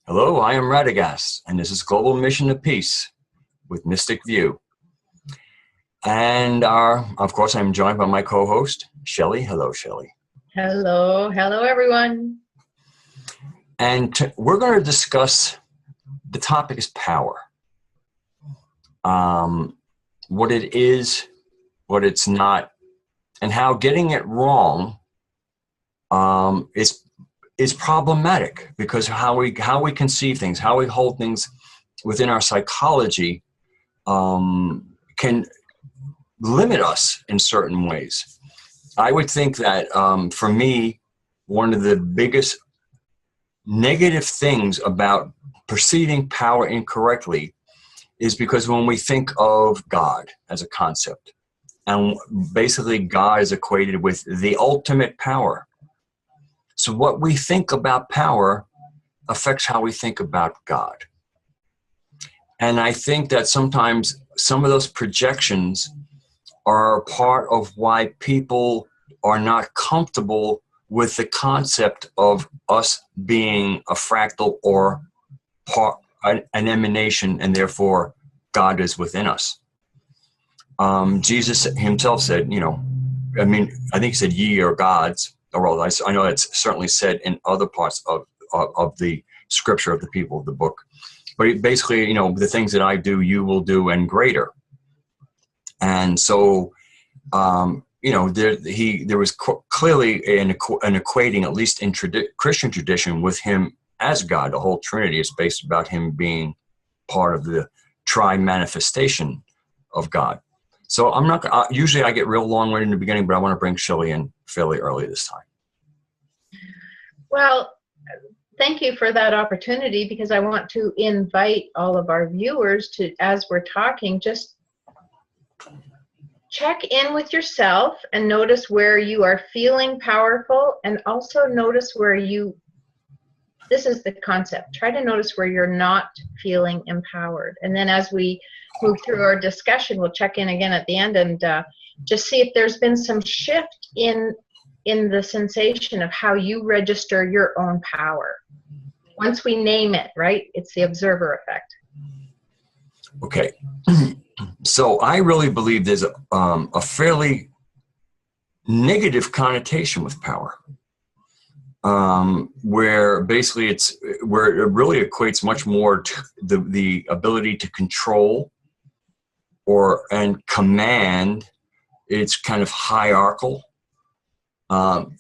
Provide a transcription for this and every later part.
Hello, I am Radagast, and this is Global Mission to Peace with Mystic View. And of course, I'm joined by my co-host, Shelley. Hello, Shelley. Hello. Hello, everyone. And we're going to discuss, the topic is power. What it is, what it's not, and how getting it wrong is problematic, because how we conceive things, how we hold things within our psychology can limit us in certain ways. I would think that for me, one of the biggest negative things about perceiving power incorrectly is because when we think of God as a concept, and basically God is equated with the ultimate power. So what we think about power affects how we think about God. And I think that sometimes some of those projections are part of why people are not comfortable with the concept of us being a fractal or an emanation, and therefore God is within us. Jesus himself said, I think he said, ye are gods. Or I know it's certainly said in other parts of the scripture of the people of the book. But basically, the things that I do, you will do, and greater. And so, there was clearly an equating, at least in Christian tradition, with him as God. The whole Trinity is based about him being part of the tri-manifestation of God. So I'm not, usually I get real long-winded in the beginning, but I want to bring Shelley in fairly early this time. Well, thank you for that opportunity, because I want to invite all of our viewers to, as we're talking, just check in with yourself and notice where you are feeling powerful, and also notice where this is the concept, try to notice where you're not feeling empowered. And then as we move through our discussion, we'll check in again at the end and just see if there's been some shift in the sensation of how you register your own power. Once we name it, right, it's the observer effect. Okay. So I really believe there's a fairly negative connotation with power, where basically where it really equates much more to the ability to control and command. It's kind of hierarchical.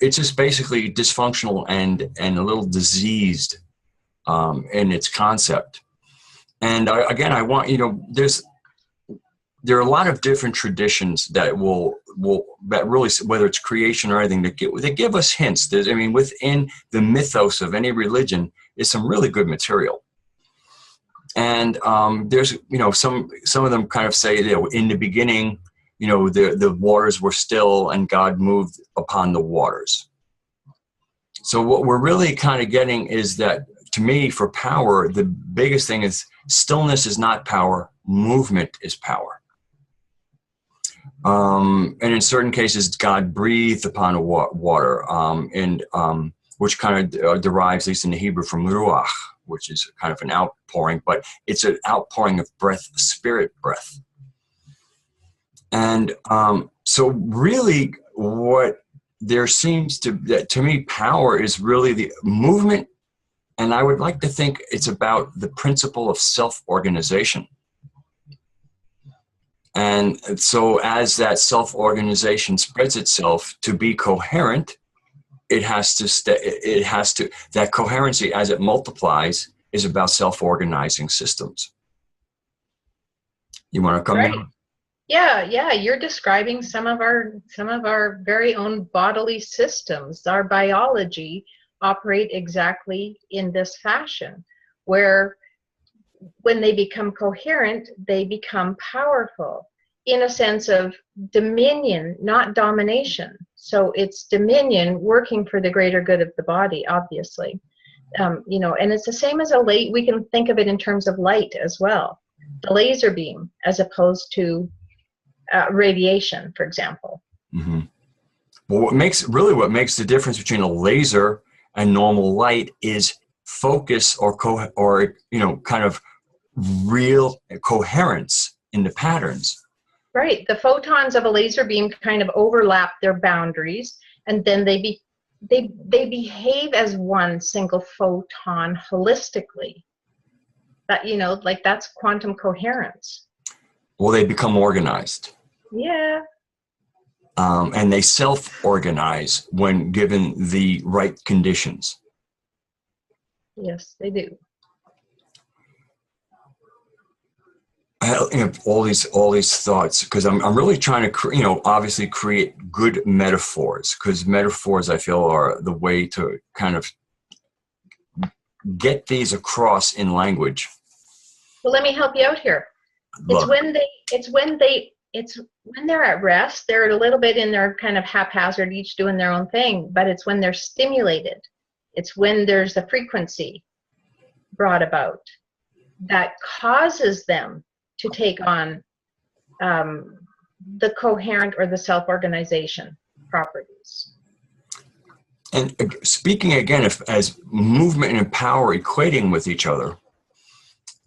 It's just basically dysfunctional and a little diseased in its concept. And I want, there are a lot of different traditions that that really, whether it's creation or anything, that give us hints. Within the mythos of any religion is some really good material. And there's, some of them kind of say that in the beginning, the waters were still and God moved upon the waters. So what we're really kind of getting is that, to me, for power, the biggest thing is stillness is not power, movement is power. And in certain cases, God breathed upon a water, which kind of derives, at least in the Hebrew, from ruach, which is kind of an outpouring, but it's an outpouring of breath, spirit breath. And so really what there seems to me, power is really the movement. And I would like to think it's about the principle of self-organization. And so as that self-organization spreads itself to be coherent, that coherency, as it multiplies, is about self-organizing systems. You want to come in? Yeah, you're describing some of our very own bodily systems. Our biology operate exactly in this fashion, where when they become coherent, they become powerful in a sense of dominion, not domination. So it's dominion working for the greater good of the body, obviously. And it's the same as we can think of it in terms of light as well. The laser beam, as opposed to radiation, for example. Mm-hmm. Well, what makes the difference between a laser and normal light is focus or kind of real coherence in the patterns. Right. The photons of a laser beam kind of overlap their boundaries, and then they behave as one single photon holistically. That, like that's quantum coherence. Well, they become organized. Yeah. And they self-organize when given the right conditions. Yes, they do. All these thoughts, because I'm really trying to obviously create good metaphors, because metaphors, I feel, are the way to kind of get these across in language. Well, let me help you out here. It's when they're at rest, they're a little bit in their kind of haphazard, each doing their own thing, but it's when they're stimulated. It's when there's a frequency brought about that causes them to take on the coherent or the self-organization properties. And speaking again, as movement and power equating with each other,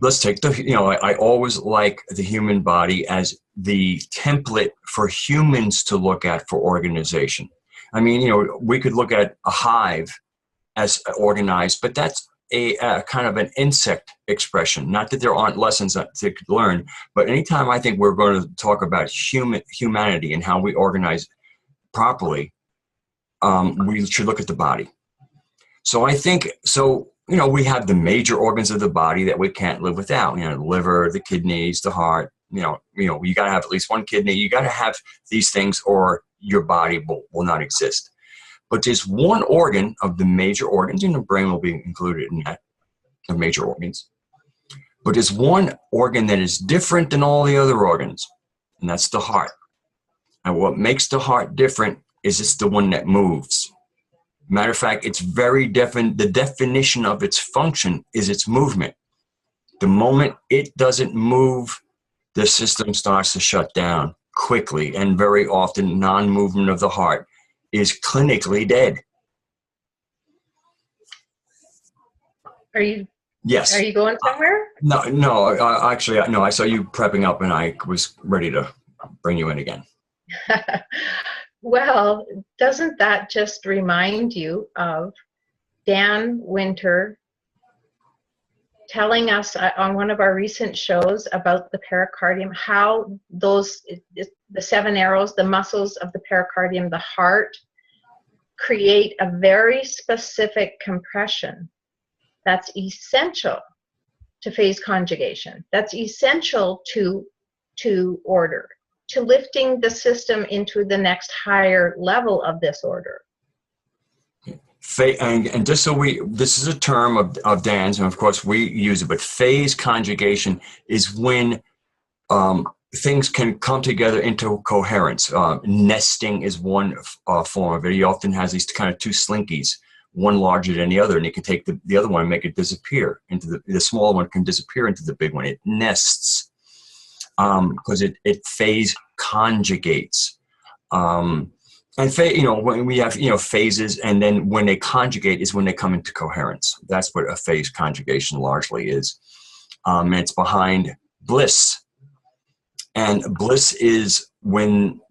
let's take I always like the human body as the template for humans to look at for organization. I mean, we could look at a hive as organized, but that's a kind of an insect expression. Not that there aren't lessons that they could learn, but anytime I think we're going to talk about humanity and how we organize properly, we should look at the body. So I think, we have the major organs of the body that we can't live without. The liver, the kidneys, the heart. You got to have at least one kidney. You got to have these things, or your body will not exist. But there's one organ of the major organs, and the brain will be included in that, of major organs. But there's one organ that is different than all the other organs, and that's the heart. And what makes the heart different is it's the one that moves. Matter of fact, it's very definite. The definition of its function is its movement. The moment it doesn't move, the system starts to shut down quickly, and very often non-movement of the heart is clinically dead. Yes. Are you going somewhere? No. Actually, no. I saw you prepping up, and I was ready to bring you in again. Well, doesn't that just remind you of Dan Winter telling us on one of our recent shows about the pericardium, how the 7 arrows, the muscles of the pericardium, the heart, create a very specific compression that's essential to phase conjugation. That's essential to order, to lifting the system into the next higher level of this order. And just so this is a term of Dan's, and of course we use it, but phase conjugation is when things can come together into coherence. Nesting is one form of it. He often has these kind of two slinkies, one larger than the other, and he can take the other one and make it disappear into the smaller one can disappear into the big one. It nests because it phase conjugates. And when we have phases, and then when they conjugate is when they come into coherence. That's what a phase conjugation largely is. And it's behind bliss. And bliss is when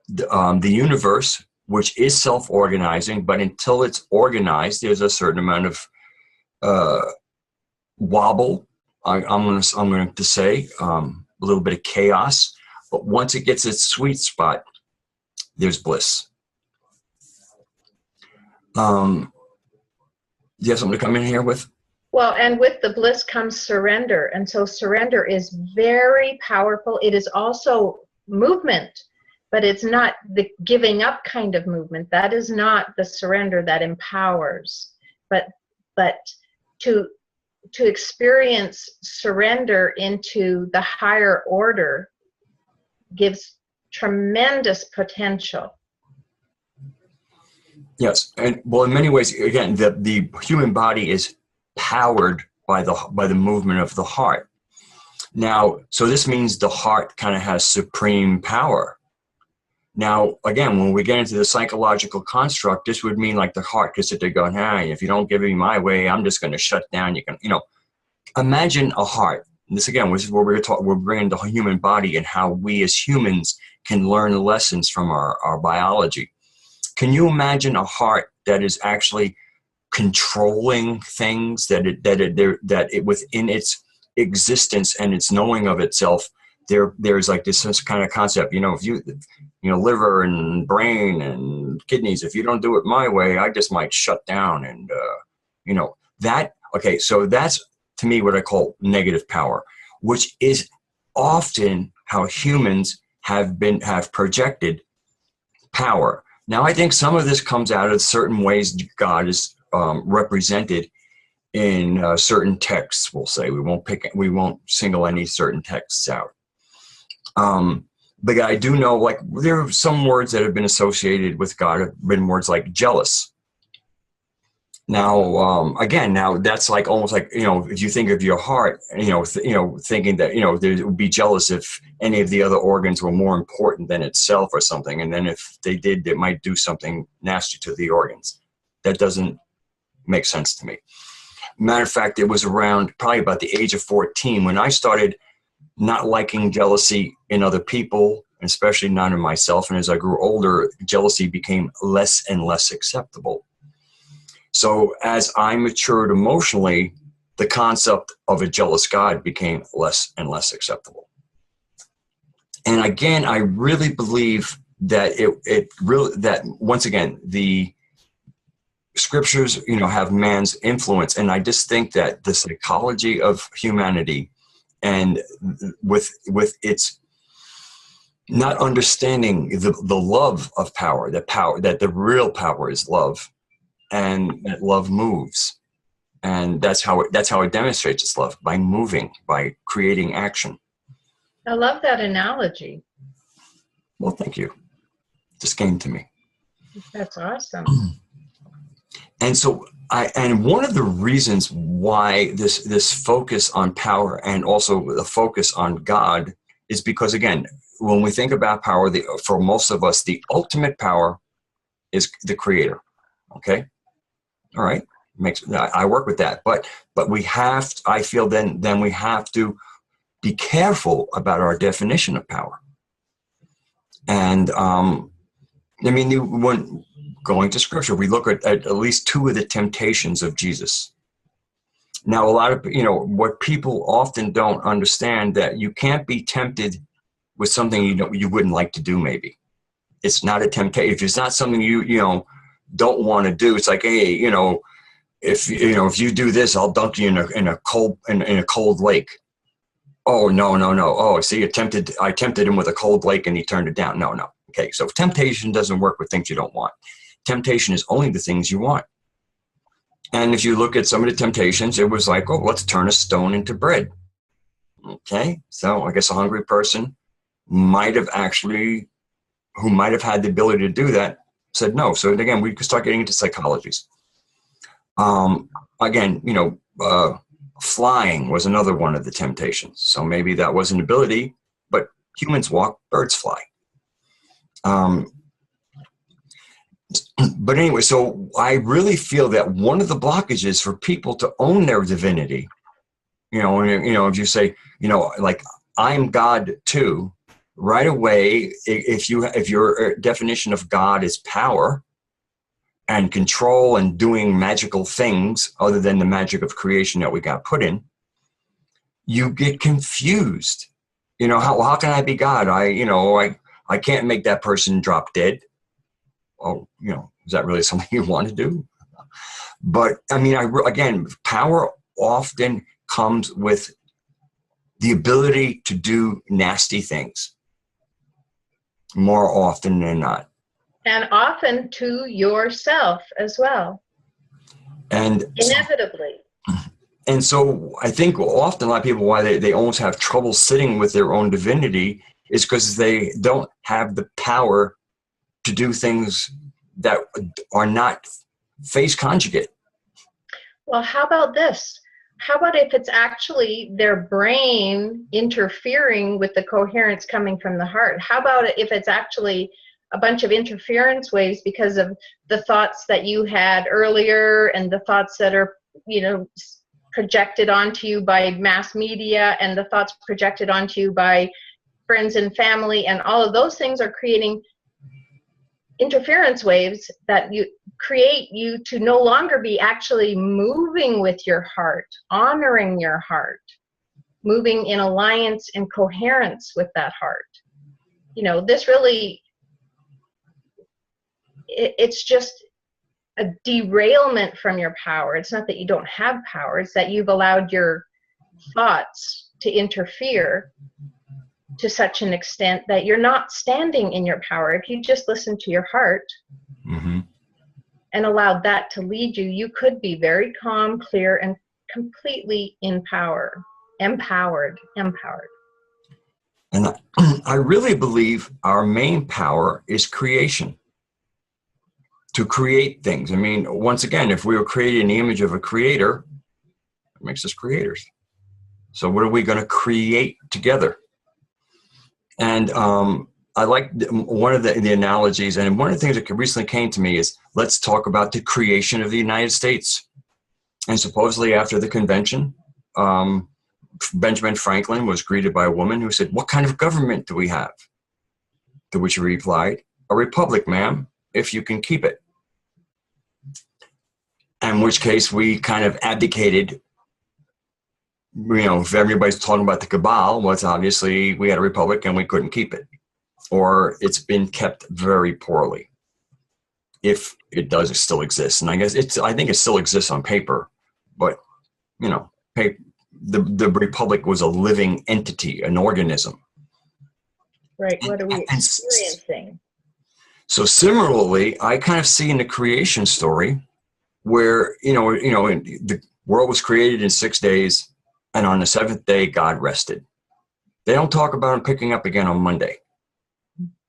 the universe, which is self-organizing, but until it's organized, there's a certain amount of wobble. I'm going to say a little bit of chaos. But once it gets its sweet spot, there's bliss. Do you have something to come in here with? Well, and with the bliss comes surrender. And so surrender is very powerful. It is also movement, but it's not the giving up kind of movement. That is not the surrender that empowers. But to experience surrender into the higher order gives tremendous potential. Yes, and well, in many ways, again, the human body is powered by the movement of the heart. Now, so this means the heart kind of has supreme power. Now, again, when we get into the psychological construct, this would mean like the heart could sit there going, hey, if you don't give me my way, I'm just going to shut down. You can, imagine a heart. And this, again, this is where we're bringing the human body and how we as humans can learn lessons from our biology. Can you imagine a heart that is actually controlling things, that it within its existence and its knowing of itself, there's like this kind of concept, if you liver and brain and kidneys, if you don't do it my way, I just might shut down. And so that's to me what I call negative power, which is often how humans have projected power. Now, I think some of this comes out of certain ways God is represented in certain texts. We'll say we won't single any certain texts out. But I do know, like, there are some words that have been associated with God have been words like jealous. Now, again, that's like almost like, if you think of your heart, thinking that, they would be jealous if any of the other organs were more important than itself or something. And then if they did, it might do something nasty to the organs. That doesn't make sense to me. Matter of fact, it was around probably about the age of 14 when I started not liking jealousy in other people, especially not in myself. And as I grew older, jealousy became less and less acceptable. So as I matured emotionally, the concept of a jealous God became less and less acceptable. And again, I really believe that that once again, the scriptures, have man's influence. And I just think that the psychology of humanity, and with its not understanding the love of power, that the real power is love, and that love moves, and that's how it demonstrates its love, by moving, by creating action. I love that analogy. Well, thank you. Just came to me. That's awesome. And so and one of the reasons why this focus on power and also the focus on God is because, again, when we think about power, for most of us, the ultimate power is the Creator. Okay, all right, I work with that, but we have. I feel then we have to be careful about our definition of power. And when going to scripture, we look at least two of the temptations of Jesus. Now, a lot of, what people often don't understand, that you can't be tempted with something you wouldn't like to do. Maybe it's not a temptation. If it's not something you don't want to do, it's like, hey, if you do this, I'll dunk you in a cold lake. Oh, no. Oh, see, I tempted him with a cold lake and he turned it down. No. Okay, so temptation doesn't work with things you don't want. Temptation is only the things you want. And if you look at some of the temptations, it was like, oh, let's turn a stone into bread. Okay, so I guess a hungry person who might have had the ability to do that said no. So again, we could start getting into psychologies. Flying was another one of the temptations. So maybe that was an ability, but humans walk, birds fly. But anyway, so I really feel that one of the blockages for people to own their divinity, if you say, like, I'm God too, right away, if your definition of God is power and control and doing magical things other than the magic of creation that we got put in, you get confused. How can I be God? I can't make that person drop dead. Oh, is that really something you want to do? But again, power often comes with the ability to do nasty things more often than not. And often to yourself as well. And inevitably. And so I think often a lot of people, why they almost have trouble sitting with their own divinity, is because they don't have the power to do things that are not face conjugate. Well, how about this? How about if it's actually their brain interfering with the coherence coming from the heart? How about if it's actually a bunch of interference waves because of the thoughts that you had earlier and the thoughts that are, projected onto you by mass media and the thoughts projected onto you by friends and family, and all of those things are creating interference waves that you create you to no longer be actually moving with your heart, honoring your heart, moving in alliance and coherence with that heart. This really, it's just a derailment from your power. It's not that you don't have power, it's that you've allowed your thoughts to interfere to such an extent that you're not standing in your power. If you just listen to your heart and allowed that to lead you, you could be very calm, clear, and completely in power, empowered. And I really believe our main power is creation. To create things. I mean, once again, if we were created in the image of a creator, it makes us creators. So what are we going to create together? And I like one of the analogies, and one of the things that recently came to me is, let's talk about the creation of the United States. And supposedly after the convention, Benjamin Franklin was greeted by a woman who said, "What kind of government do we have?" To which he replied, "A republic, ma'am, if you can keep it." In which case we kind of abdicated, if everybody's talking about the cabal, well, it's obviously we had a republic and we couldn't keep it. Or it's been kept very poorly, if it does still exist. And I think it still exists on paper, but, the republic was a living entity, an organism. Right, what are we experiencing? So similarly, I kind of see in the creation story where, the world was created in 6 days, and on the seventh day, God rested. They don't talk about him picking up again on Monday.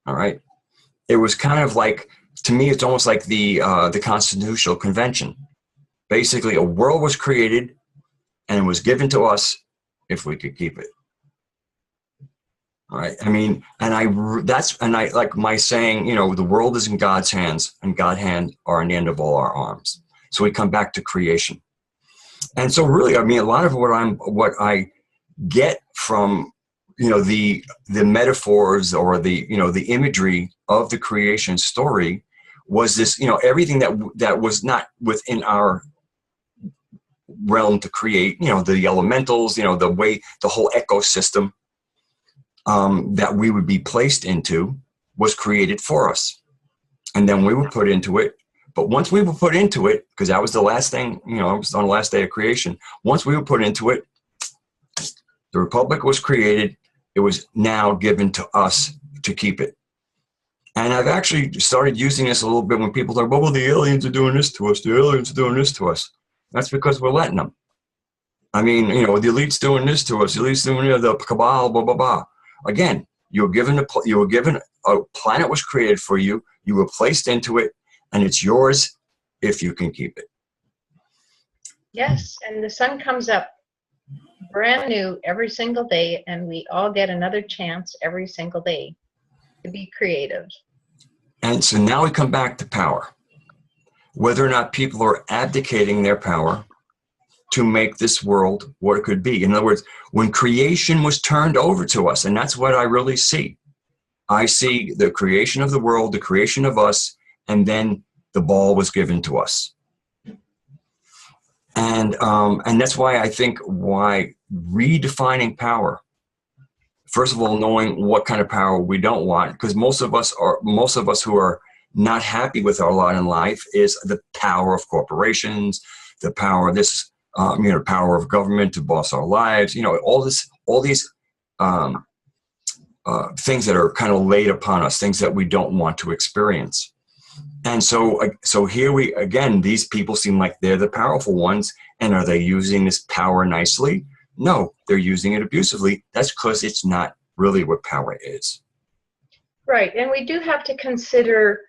All right. It was kind of like, to me, it's almost like the Constitutional Convention. Basically, a world was created, and it was given to us if we could keep it. All right. I mean, and I like my saying, the world is in God's hands, and God's hands are on the end of all our arms. So we come back to creation. And so really, I mean, a lot of what I get from, the metaphors or the imagery of the creation story was this, everything that was not within our realm to create, the elementals, the whole ecosystem that we would be placed into was created for us. And then we were put into it. But once we were put into it, because that was the last thing, it was on the last day of creation. Once we were put into it, the republic was created. It was now given to us to keep it. And I've actually started using this a little bit when people talk, well, the aliens are doing this to us. The aliens are doing this to us. That's because we're letting them. I mean, the elite's doing this to us. The elite's doing the cabal, blah, blah, blah. Again, you were given a planet was created for you. You were placed into it, and it's yours if you can keep it. Yes, and the sun comes up brand new every single day, and we all get another chance every single day to be creative. And so now we come back to power. Whether or not people are abdicating their power to make this world what it could be. In other words, when creation was turned over to us, and that's what I really see. I see the creation of the world, the creation of us, and then the ball was given to us. And that's why I think redefining power, first of all, knowing what kind of power we don't want, because most of us who are not happy with our lot in life is the power of corporations, the power of this, power of government to boss our lives, all these things that are kind of laid upon us, things that we don't want to experience. And so here we, again, these people seem like they're the powerful ones. And are they using this power nicely? No, they're using it abusively. That's because it's not really what power is. Right. And we do have to consider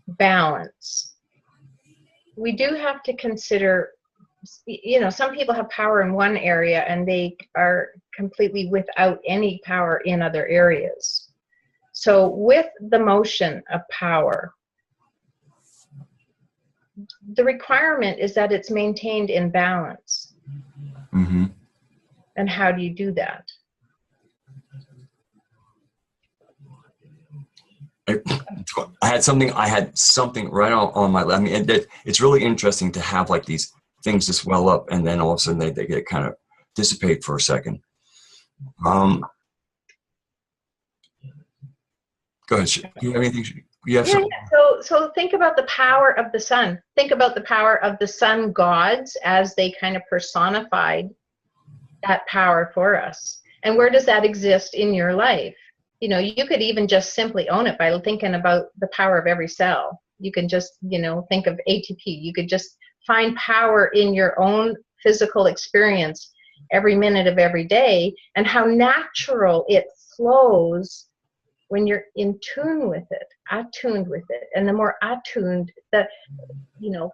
balance. We do have to consider, some people have power in one area and they are completely without any power in other areas. So with the motion of power, the requirement is that it's maintained in balance. Mm-hmm. And how do you do that? I had something right on my, I mean, it's really interesting to have like these things just well up and then all of a sudden they get kind of dissipate for a second. Go ahead. Do you have anything? You have something? So think about the power of the sun. Think about the power of the sun gods as they kind of personified that power for us. And where does that exist in your life? You know, you could even just simply own it by thinking about the power of every cell. You can just, you know, think of ATP. You could just find power in your own physical experience every minute of every day, and how natural it flows when you're in tune with it, attuned with it. And the more attuned, that, you know,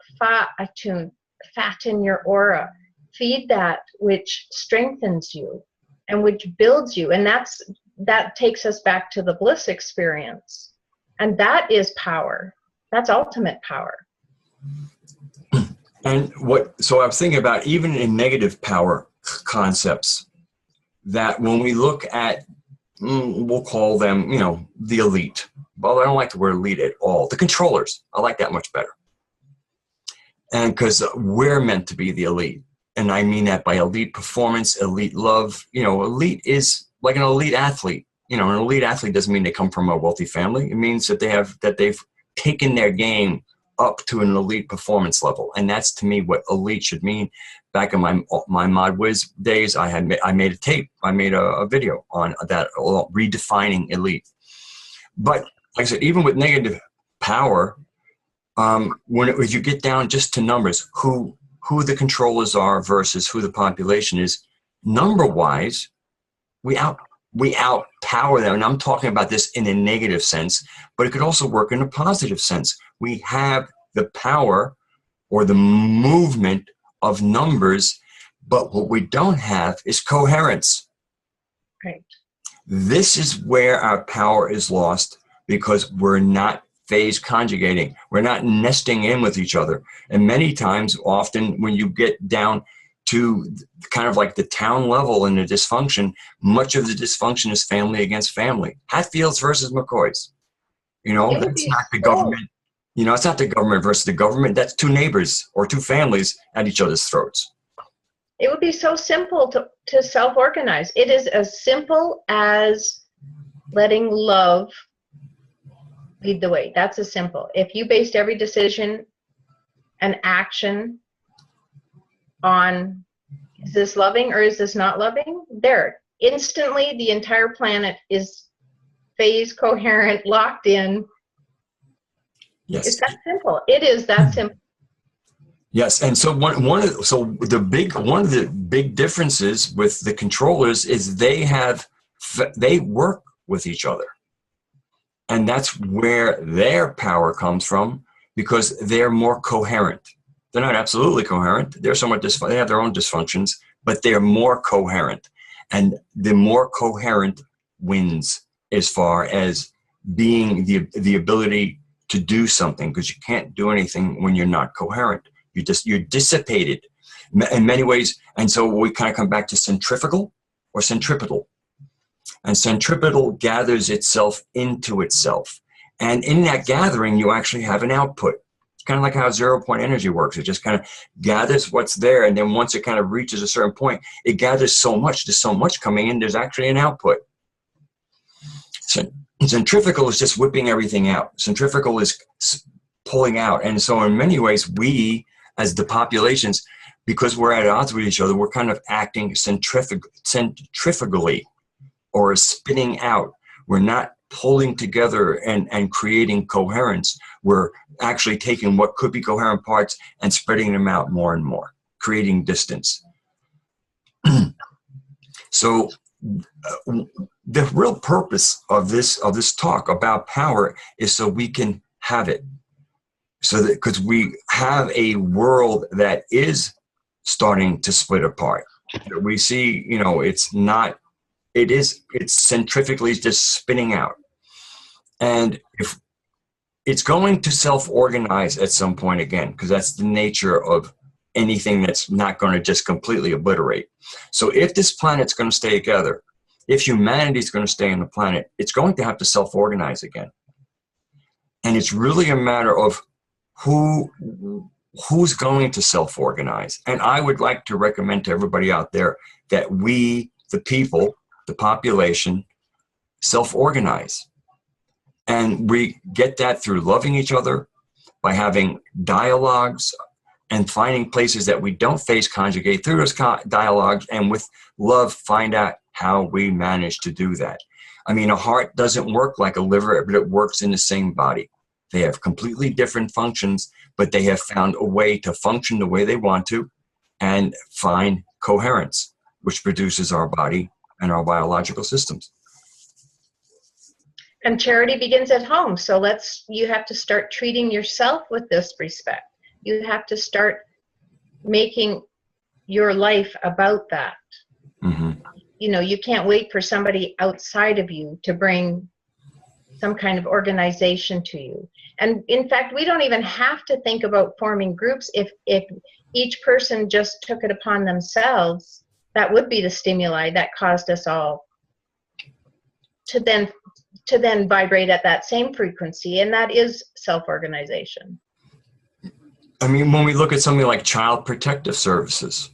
attuned, fatten your aura, feed that which strengthens you and which builds you. And that takes us back to the bliss experience. And that is power. That's ultimate power. And so I was thinking about, even in negative power concepts, that when we look at, we'll call them, you know, the elite. Well, I don't like the word elite at all. The controllers. I like that much better. And because we're meant to be the elite. And I mean that by elite performance, elite love. You know, elite is like an elite athlete. You know, an elite athlete doesn't mean they come from a wealthy family. It means that they've taken their game up to an elite performance level. And that's, to me, what elite should mean. Back in my Mod Whiz days, I made a tape. I made a video on that, redefining elite. But like I said, even with negative power, if you get down just to numbers, who the controllers are versus who the population is, number-wise, we outpower them. And I'm talking about this in a negative sense, but it could also work in a positive sense. We have the power or the movement of numbers, but what we don't have is coherence. Right. This is where our power is lost, because we're not phase conjugating. We're not nesting in with each other. And many times, often when you get down to kind of like the town level in the dysfunction, much of the dysfunction is family against family. Hatfields versus McCoys. You know, that's not the government. You know, it's not the government versus the government. That's two neighbors or two families at each other's throats. It would be so simple to self-organize. It is as simple as letting love lead the way. That's as simple. If you based every decision and action on, is this loving or is this not loving? There, instantly the entire planet is phase coherent, locked in. Yes. It's that simple. It is that simple. Yes, and so one of the big differences with the controllers is they work with each other, and that's where their power comes from, because they're more coherent. They're not absolutely coherent. They're somewhat they have their own dysfunctions, but they're more coherent, and the more coherent wins as far as being the ability to do something, because you can't do anything when you're not coherent. You're dissipated in many ways. And so we kind of come back to centrifugal or centripetal. And centripetal gathers itself into itself. And in that gathering, you actually have an output. It's kind of like how 0-point energy works. It just kind of gathers what's there. And then once it kind of reaches a certain point, it gathers so much. There's so much coming in, there's actually an output. So centrifugal is just whipping everything out. Centrifugal is pulling out. And so in many ways, we, as the populations, because we're at odds with each other, we're kind of acting centrifugally, or spinning out. We're not pulling together and creating coherence. We're actually taking what could be coherent parts and spreading them out more and more, creating distance. So the real purpose of this talk about power is so we can have it. So that, because we have a world that is starting to split apart. We see, you know, it's centrifugally just spinning out. And if it's going to self-organize at some point again, because that's the nature of anything that's not going to just completely obliterate. So if this planet's going to stay together, if humanity is going to stay on the planet, it's going to have to self-organize again. And it's really a matter of who's going to self-organize. And I would like to recommend to everybody out there that we, the people, the population, self-organize. And we get that through loving each other, by having dialogues and finding places that we don't face conjugate through those dialogues, and with love find out how we manage to do that. I mean, a heart doesn't work like a liver, but it works in the same body. They have completely different functions, but they have found a way to function the way they want to and find coherence, which produces our body and our biological systems. And charity begins at home. So you have to start treating yourself with this respect. You have to start making your life about that. Mm-hmm. You know, you can't wait for somebody outside of you to bring some kind of organization to you. And in fact, we don't even have to think about forming groups. If each person just took it upon themselves, that would be the stimuli that caused us all to then vibrate at that same frequency, and that is self-organization. I mean, when we look at something like Child Protective Services,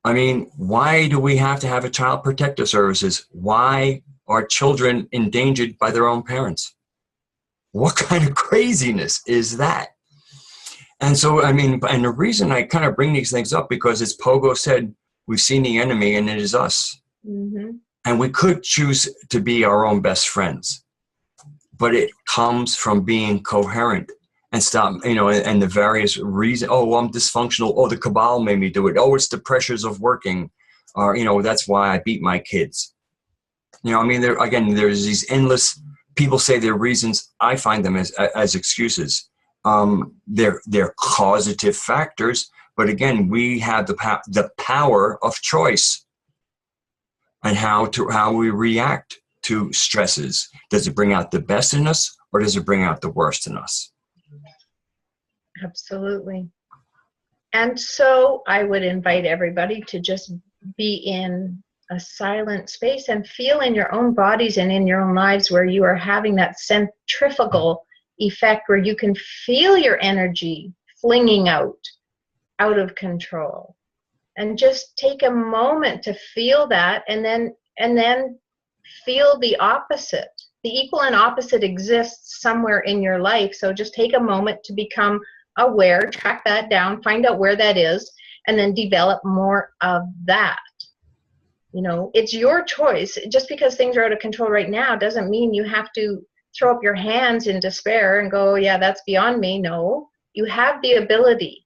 I mean, why do we have to have a Child Protective Services? Why are children endangered by their own parents? What kind of craziness is that? And so, I mean, and the reason I kind of bring these things up, because as Pogo said, we've seen the enemy and it is us. Mm-hmm. And we could choose to be our own best friends, but it comes from being coherent and stop, you know, and the various reasons. Oh, well, I'm dysfunctional. Oh, the cabal made me do it. Oh, it's the pressures of working. Or, you know, that's why I beat my kids. You know, I mean, there's these endless, people say their reasons. I find them as excuses. They're causative factors, but again, we have the power of choice. And how we react to stresses. Does it bring out the best in us, or does it bring out the worst in us? Absolutely. And so I would invite everybody to just be in a silent space and feel in your own bodies and in your own lives where you are having that centrifugal effect, where you can feel your energy flinging out of control. And just take a moment to feel that, and then feel the opposite. The equal and opposite exists somewhere in your life. So just take a moment to become aware, track that down, find out where that is, and then develop more of that. You know, it's your choice. Just because things are out of control right now doesn't mean you have to throw up your hands in despair and go, yeah, that's beyond me. No, you have the ability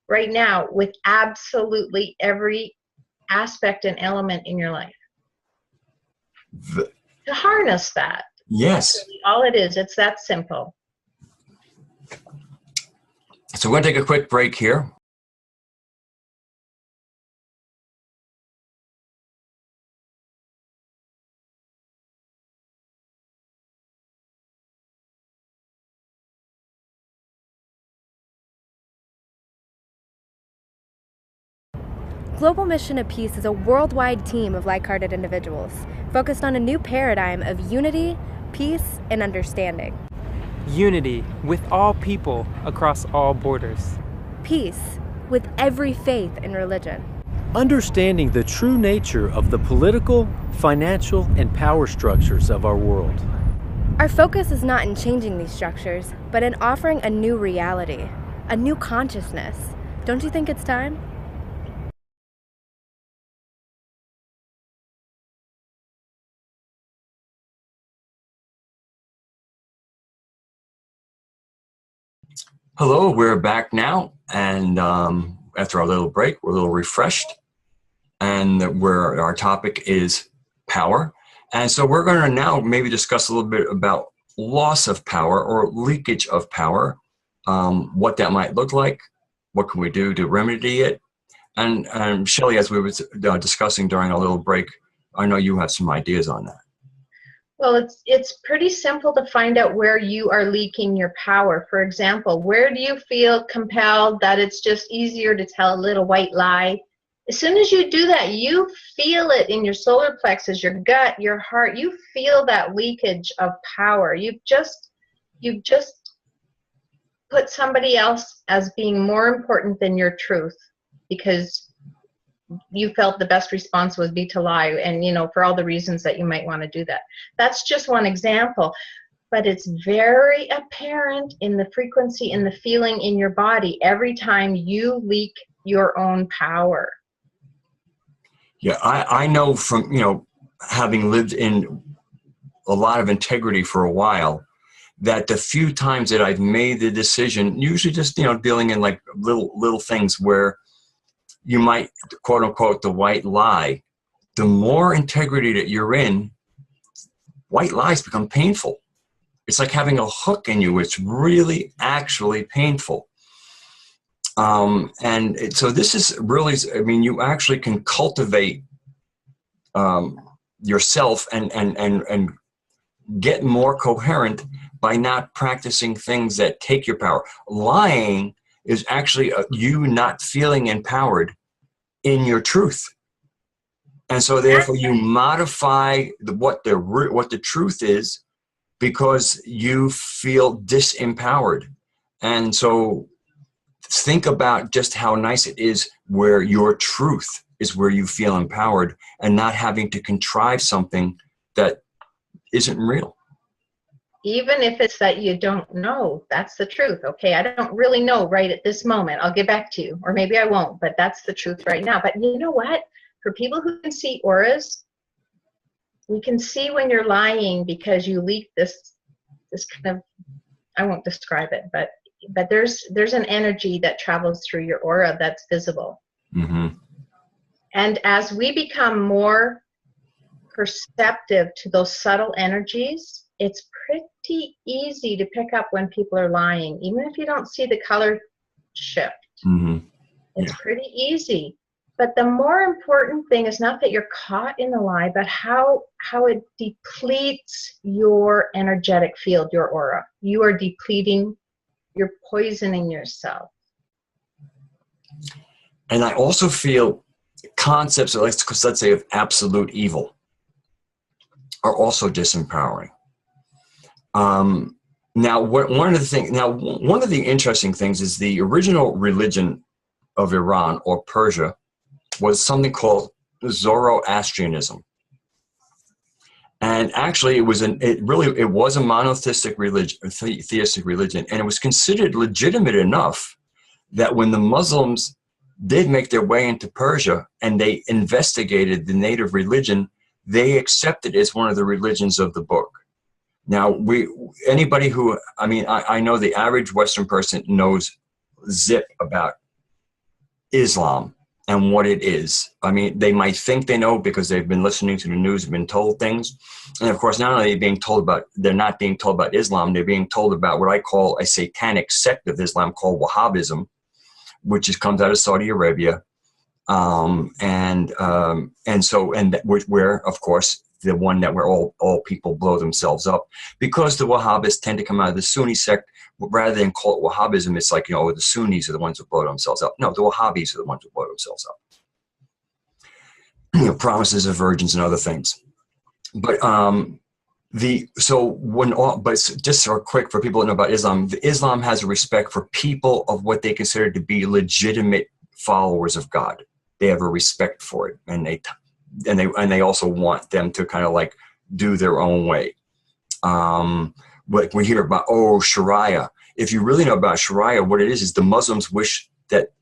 right now with absolutely every aspect and element in your life to harness that. Yes. That's really all it is. It's that simple. So we're going to take a quick break here. Global Mission of Peace is a worldwide team of like-hearted individuals focused on a new paradigm of unity, peace, and understanding. Unity with all people across all borders. Peace with every faith and religion. Understanding the true nature of the political, financial, and power structures of our world. Our focus is not in changing these structures, but in offering a new reality, a new consciousness. Don't you think it's time? Hello, we're back now, and after our little break, we're a little refreshed, and our topic is power. And so we're going to now maybe discuss a little bit about loss of power or leakage of power, what that might look like, what can we do to remedy it. And Shelley, as we were discussing during our little break, I know you have some ideas on that. Well, it's pretty simple to find out where you are leaking your power. For example, where do you feel compelled that it's just easier to tell a little white lie? As soon as you do that, you feel it in your solar plexus, your gut, your heart. You feel that leakage of power. You've just put somebody else as being more important than your truth because you felt the best response would be to lie, and for all the reasons that you might want to do that. That's just one example, but it's very apparent in the frequency and the feeling in your body every time you leak your own power. Yeah, I know from having lived in a lot of integrity for a while, that the few times that I've made the decision, usually just dealing in like little things where you might, quote unquote, the white lie, the more integrity that you're in, white lies become painful. It's like having a hook in you. It's really actually painful. So this is really, you actually can cultivate yourself and get more coherent by not practicing things that take your power. Lying is actually you not feeling empowered in your truth. And so therefore you modify what the truth is because you feel disempowered. And so think about just how nice it is where your truth is where you feel empowered and not having to contrive something that isn't real. Even if it's that you don't know, that's the truth. Okay, I don't really know right at this moment. I'll get back to you, or maybe I won't, but that's the truth right now. But you know what? For people who can see auras, we can see when you're lying because you leak this kind of, I won't describe it, but there's an energy that travels through your aura that's visible. Mm-hmm. And as we become more perceptive to those subtle energies, it's pretty easy to pick up when people are lying, even if you don't see the color shift. Mm-hmm. It's pretty easy. But the more important thing is not that you're caught in the lie, but how it depletes your energetic field, your aura. You are depleting, you're poisoning yourself. And I also feel concepts, let's say, of absolute evil are also disempowering. Now, one of the interesting things is the original religion of Iran or Persia was something called Zoroastrianism. And actually, it was a monotheistic religion, theistic religion, and it was considered legitimate enough that when the Muslims did make their way into Persia and they investigated the native religion, they accepted it as one of the religions of the book. Now, anybody who, I know the average Western person knows zip about Islam and what it is. They might think they know because they've been listening to the news, been told things. And of course, not only are they're not being told about Islam, they're being told about what I call a satanic sect of Islam called Wahhabism, which comes out of Saudi Arabia. Where, of course, the one that where all people blow themselves up, because the Wahhabists tend to come out of the Sunni sect. Rather than call it Wahhabism, it's like, the Sunnis are the ones who blow themselves up. No, the Wahhabis are the ones who blow themselves up. Promises of virgins and other things. But just so quick for people that know about Islam, Islam has a respect for people of what they consider to be legitimate followers of God. They have a respect for it, and they also want them to kind of like do their own way. What we hear about, Sharia. If you really know about Sharia, what it is the Muslims wish that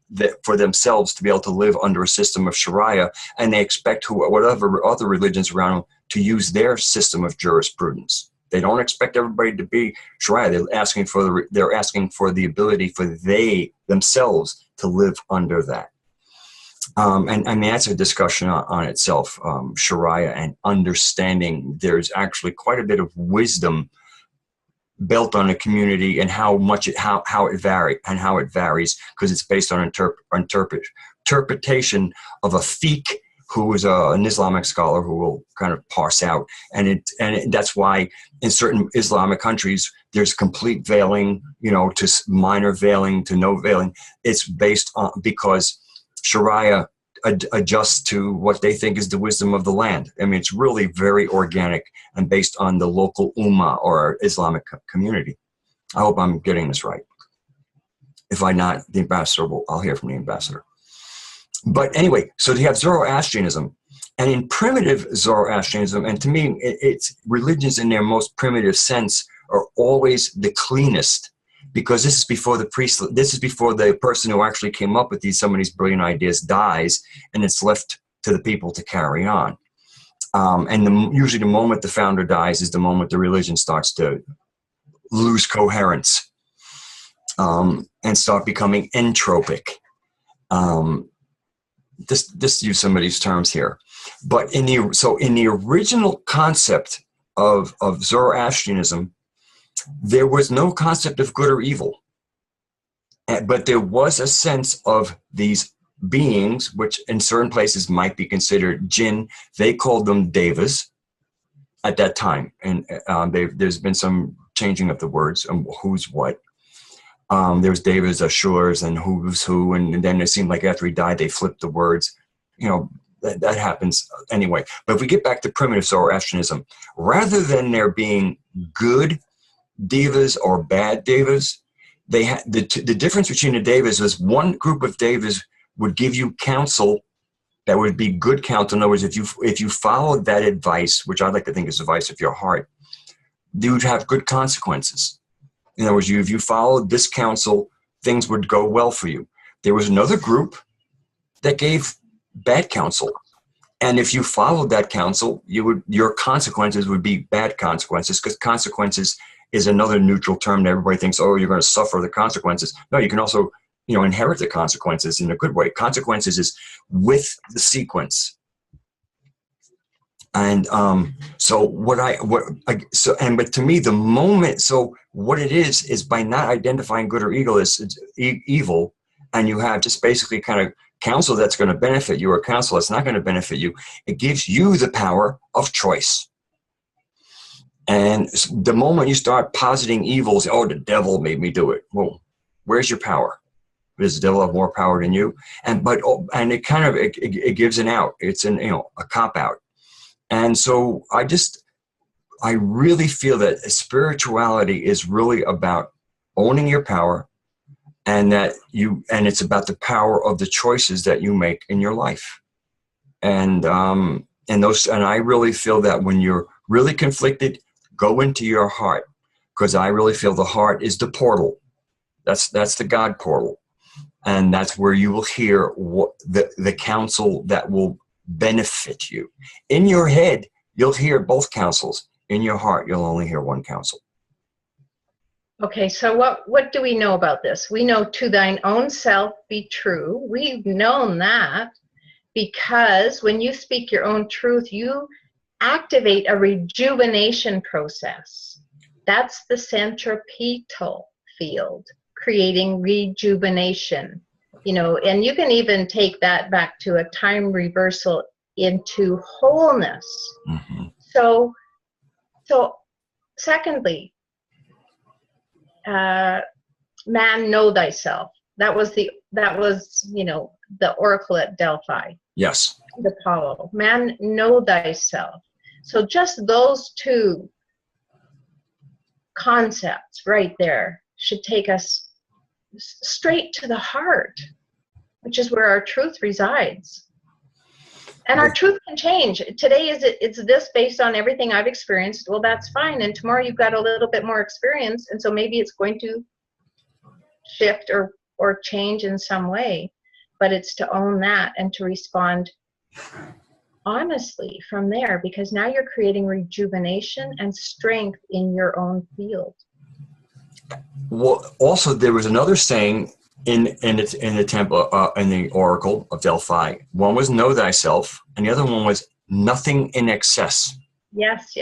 for themselves to be able to live under a system of Sharia, and they expect whatever other religions around them to use their system of jurisprudence. They don't expect everybody to be Sharia. They're asking for the ability for they themselves to live under that. And that's a discussion on itself, Sharia and understanding. There's actually quite a bit of wisdom built on a community and how it varies because it's based on interpretation of a fiqh who is an Islamic scholar who will kind of parse out. And that's why in certain Islamic countries, there's complete veiling, to minor veiling, to no veiling. It's based on, because Sharia adjusts to what they think is the wisdom of the land. I mean, it's really very organic and based on the local ummah or Islamic community. I hope I'm getting this right. If I'm not, the ambassador I'll hear from the ambassador. But anyway, so you have Zoroastrianism. And in primitive Zoroastrianism, and to me, it's religions in their most primitive sense are always the cleanest, because this is before the priest, this is before the person who actually came up with some of these brilliant ideas dies, and it's left to the people to carry on. And usually the moment the founder dies is the moment the religion starts to lose coherence and start becoming entropic. Just use some of these terms here. But in the original concept of Zoroastrianism, there was no concept of good or evil. But there was a sense of these beings, which in certain places might be considered jinn. They called them devas at that time. And there's been some changing of the words, who's what. There's devas, ashurs, and who's who. And then it seemed like after he died, they flipped the words. That happens anyway. But if we get back to primitive Zoroastrianism, rather than there being good devas or bad devas, they had the difference between the devas was one group of devas would give you counsel that would be good counsel. In other words, if you followed that advice, which I'd like to think is the advice of your heart, you would have good consequences. In other words, if you followed this counsel, things would go well for you. There was another group that gave bad counsel. And if you followed that counsel, your consequences would be bad consequences, because consequences is another neutral term that everybody thinks, oh, you're going to suffer the consequences. No, you can also, inherit the consequences in a good way. Consequences is with the sequence. And but to me, the moment, so what it is by not identifying good or evil, and you have just basically kind of counsel that's going to benefit you or counsel that's not going to benefit you, it gives you the power of choice. And the moment you start positing evils, oh, the devil made me do it. Well, where's your power? Does the devil have more power than you? And it kind of it gives an out. It's a cop out. And so I really feel that spirituality is really about owning your power, and it's about the power of the choices that you make in your life. And I really feel that when you're really conflicted, go into your heart, because I really feel the heart is the portal. That's the God portal. And that's where you will hear the counsel that will benefit you. In your head, you'll hear both counsels. In your heart, you'll only hear one counsel. Okay, so what do we know about this? We know to thine own self be true. We've known that because when you speak your own truth, you activate a rejuvenation process. That's the centripetal field, creating rejuvenation. And you can even take that back to a time reversal into wholeness. Mm-hmm. So secondly, man, know thyself. That was the oracle at Delphi. Yes. The Apollo. Man, know thyself. So just those two concepts right there should take us straight to the heart, which is where our truth resides. And our truth can change. Today it's this based on everything I've experienced. Well, that's fine. And tomorrow you've got a little bit more experience. And so maybe it's going to shift or change in some way. But it's to own that and to respond honestly from there, because now you're creating rejuvenation and strength in your own field. Well, also there was another saying in the temple, in the oracle of Delphi. One was know thyself, and the other one was nothing in excess. Yes,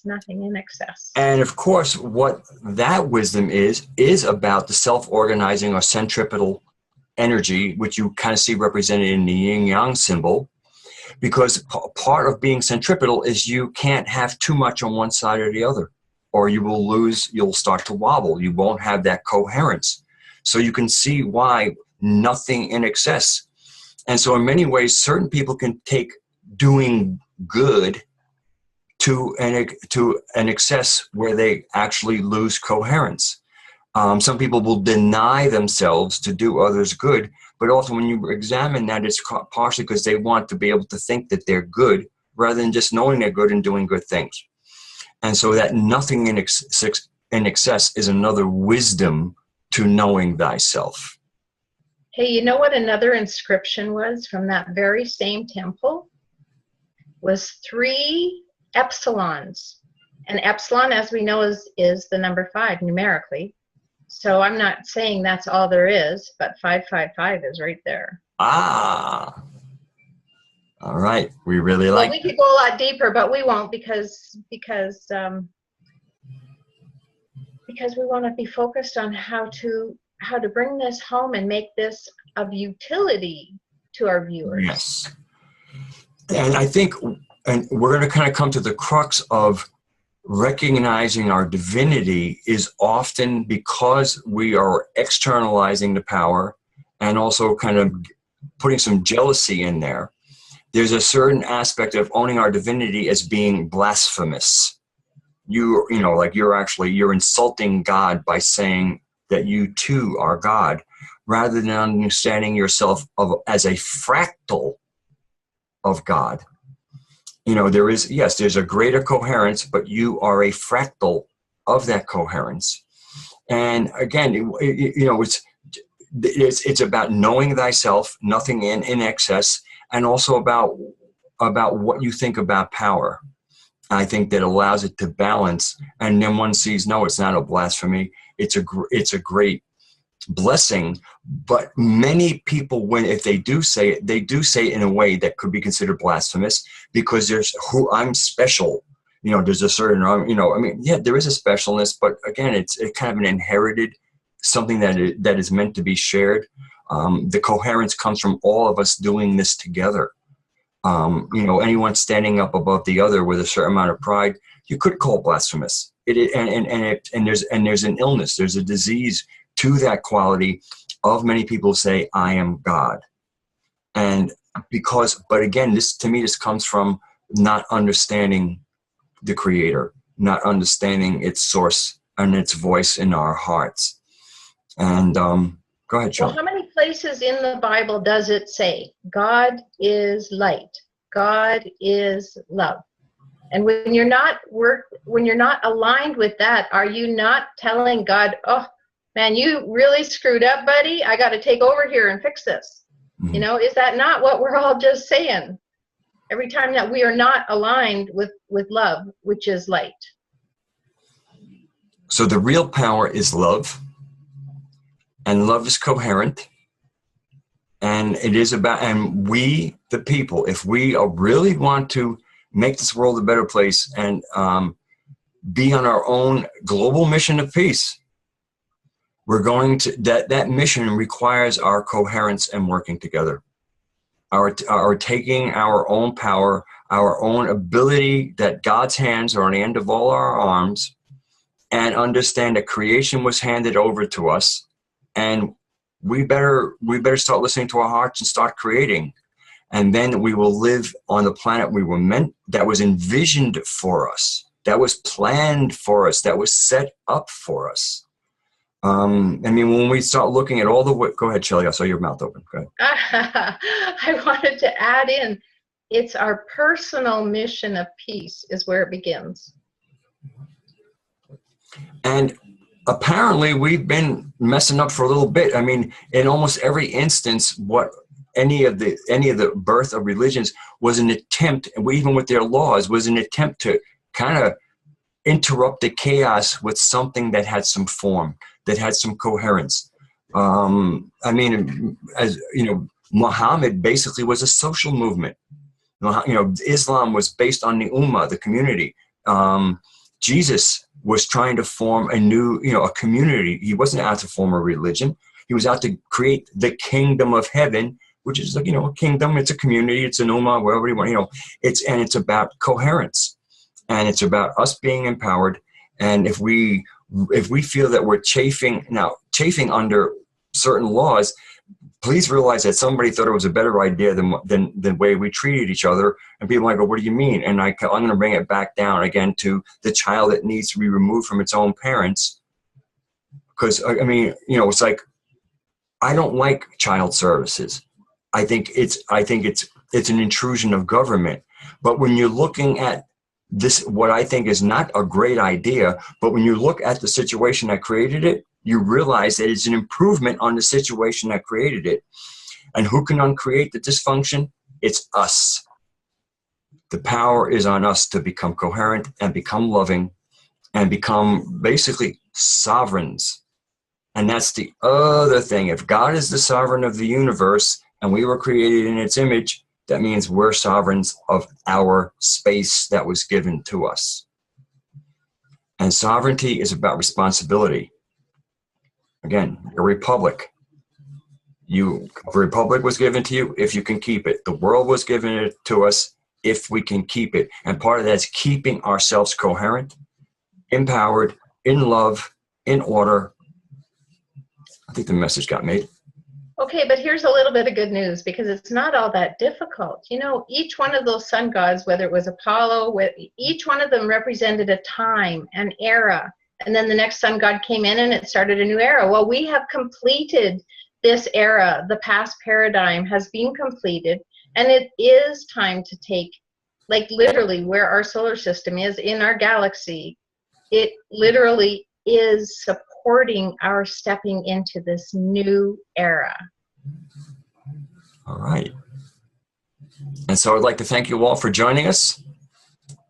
nothing in excess. And of course, what that wisdom is about the self-organizing or centripetal energy, which you kind of see represented in the yin-yang symbol. because part of being centripetal is you can't have too much on one side or the other, or you'll start to wobble. You won't have that coherence. So you can see why nothing in excess. And so in many ways, certain people can take doing good to an excess where they actually lose coherence. Some people will deny themselves to do others good, but often when you examine that, it's partially because they want to be able to think that they're good rather than just knowing they're good and doing good things. And so that nothing in excess is another wisdom to knowing thyself. Hey, you know what another inscription was from that very same temple? Was 3 epsilons. And epsilon, as we know, is the number 5 numerically. So I'm not saying that's all there is, but 555 is right there. Ah. All right. We really like. Well, we could go a lot deeper, but we won't because we want to be focused on how to bring this home and make this of utility to our viewers. Yes. And I think, and we're going to kind of come to the crux of recognizing our divinity is often because we are externalizing the power and also kind of putting some jealousy in there. There's a certain aspect of owning our divinity as being blasphemous. You know, like you're insulting God by saying that you too are God, rather than understanding yourself as a fractal of God. You know, there's a greater coherence, but you are a fractal of that coherence. And again, it's about knowing thyself, nothing in excess, and also about what you think about power. I think that allows it to balance, and then one sees, no, it's not a blasphemy. It's a great blessing. But many people, if they do say it, they do say it in a way that could be considered blasphemous, because there's I'm special. You know, there's a certain, there is a specialness, but again, it's kind of an inherited something that is meant to be shared. The coherence comes from all of us doing this together. Anyone standing up above the other with a certain amount of pride, you could call blasphemous. There's an illness, there's a disease to that quality of many people say, I am God. But again, this comes from not understanding the Creator, not understanding its source and its voice in our hearts. And go ahead, Sean. Well, how many places in the Bible does it say, God is light, God is love? And when you're not aligned with that, are you not telling God, oh, man, you really screwed up, buddy. I got to take over here and fix this. Mm-hmm. You know, is that not what we're all just saying? Every time that we are not aligned with love, which is light. So the real power is love. And love is coherent. And it is about, and we, the people, if we really want to make this world a better place and be on our own global mission of peace, we're going to, that mission requires our coherence and working together. Our taking our own power, our own ability that God's hands are on the end of all our arms, and understand that creation was handed over to us, and we better start listening to our hearts and start creating. And then we will live on the planet we were meant, that was envisioned for us, that was planned for us, that was set up for us. When we start looking at all the go ahead, Shelley, I saw your mouth open. Go ahead. I wanted to add in, it's our personal mission of peace is where it begins. And apparently we've been messing up for a little bit. I mean, in almost every instance, what any of the birth of religions was an attempt, even with their laws, was an attempt to kind of interrupt the chaos with something that had some form, that had some coherence. As you know, Muhammad basically was a social movement. Islam was based on the ummah, the community. Jesus was trying to form a community. He wasn't out to form a religion. He was out to create the kingdom of heaven, which is like, you know, a kingdom, it's a community, it's an ummah, wherever you want, you know, it's about coherence, and it's about us being empowered. And if we feel that we're chafing under certain laws, please realize that somebody thought it was a better idea than the way we treated each other. And people might go, what do you mean? And I'm going to bring it back down again to the child that needs to be removed from its own parents. Because, I mean, you know, it's like, I don't like child services. I think it's an intrusion of government. But when you're looking at this, what I think is not a great idea, but when you look at the situation that created it, you realize that it's an improvement on the situation that created it. And who can uncreate the dysfunction? It's us. The power is on us to become coherent and become loving and become basically sovereigns. And that's the other thing. If God is the sovereign of the universe and we were created in its image, that means we're sovereigns of our space that was given to us. And sovereignty is about responsibility. Again, a republic. A republic was given to you if you can keep it. The world was given it to us if we can keep it. And part of that is keeping ourselves coherent, empowered, in love, in order. I think the message got made. Okay, but here's a little bit of good news, because it's not all that difficult. You know, each one of those sun gods, whether it was Apollo, each one of them represented a time, an era. And then the next sun god came in and it started a new era. Well, we have completed this era. The past paradigm has been completed. And it is time to take, like literally where our solar system is in our galaxy, it literally is supporting our stepping into this new era. All right. And so I'd like to thank you all for joining us.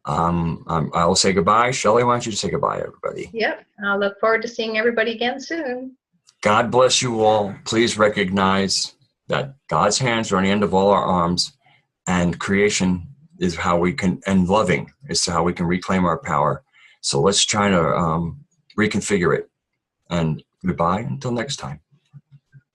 I'll say goodbye. Shelley, why don't you say goodbye, everybody? Yep. I'll look forward to seeing everybody again soon. God bless you all. Please recognize that God's hands are on the end of all our arms, and creation is how we can, and loving is how we can reclaim our power. So let's try to reconfigure it. And goodbye until next time.